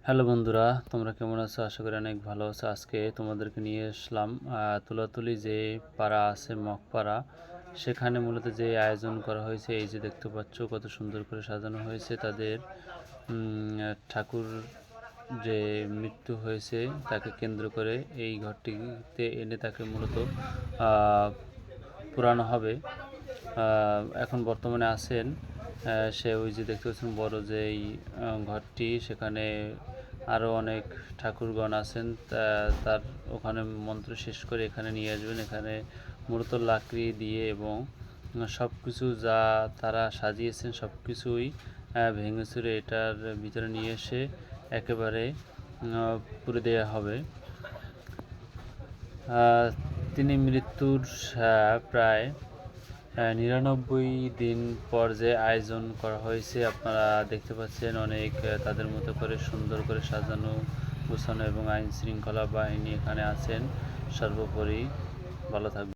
Hello বন্ধুরা, তোমরা কেমন আছো? আশা করি অনেক ভালো আছো। আজকে তোমাদেরকে নিয়ে আসলাম তুলাতুলি যে পাড়া আছে, মগপাড়া, সেখানে মূলত যে আয়োজন করা হয়েছে। এই যে দেখতে পাচ্ছ কত সুন্দর করে সাজানো হয়েছে তাদের ঠাকুর যে মৃত্যু হয়েছে তাকে কেন্দ্র করে এই ঘরটিতে এনে তাকে মূলত পুরানো হবে। এখন বর্তমানে আছেন সে, ওই যে দেখতে পাচ্ছেন বড় যে এই ঘরটি, সেখানে আরও অনেক ঠাকুরগণ আছেন। তার ওখানে মন্ত্র শেষ করে এখানে নিয়ে আসবেন। এখানে মূলত লাকড়ি দিয়ে এবং সব কিছু যা তারা সাজিয়েছেন সব কিছুই ভেঙে চুরে এটার ভিতরে নিয়ে এসে একেবারে পুরে দেওয়া হবে। তিনি মৃত্যুর প্রায় 99 দিন পর যে আয়োজন করা হয়েছে আপনারা দেখতে পাচ্ছেন। অনেক তাদের মতো করে সুন্দর করে সাজানো গোছানো এবং আইন শৃঙ্খলা বাহিনী এখানে আছেন। সর্বোপরি ভালো থাকবেন।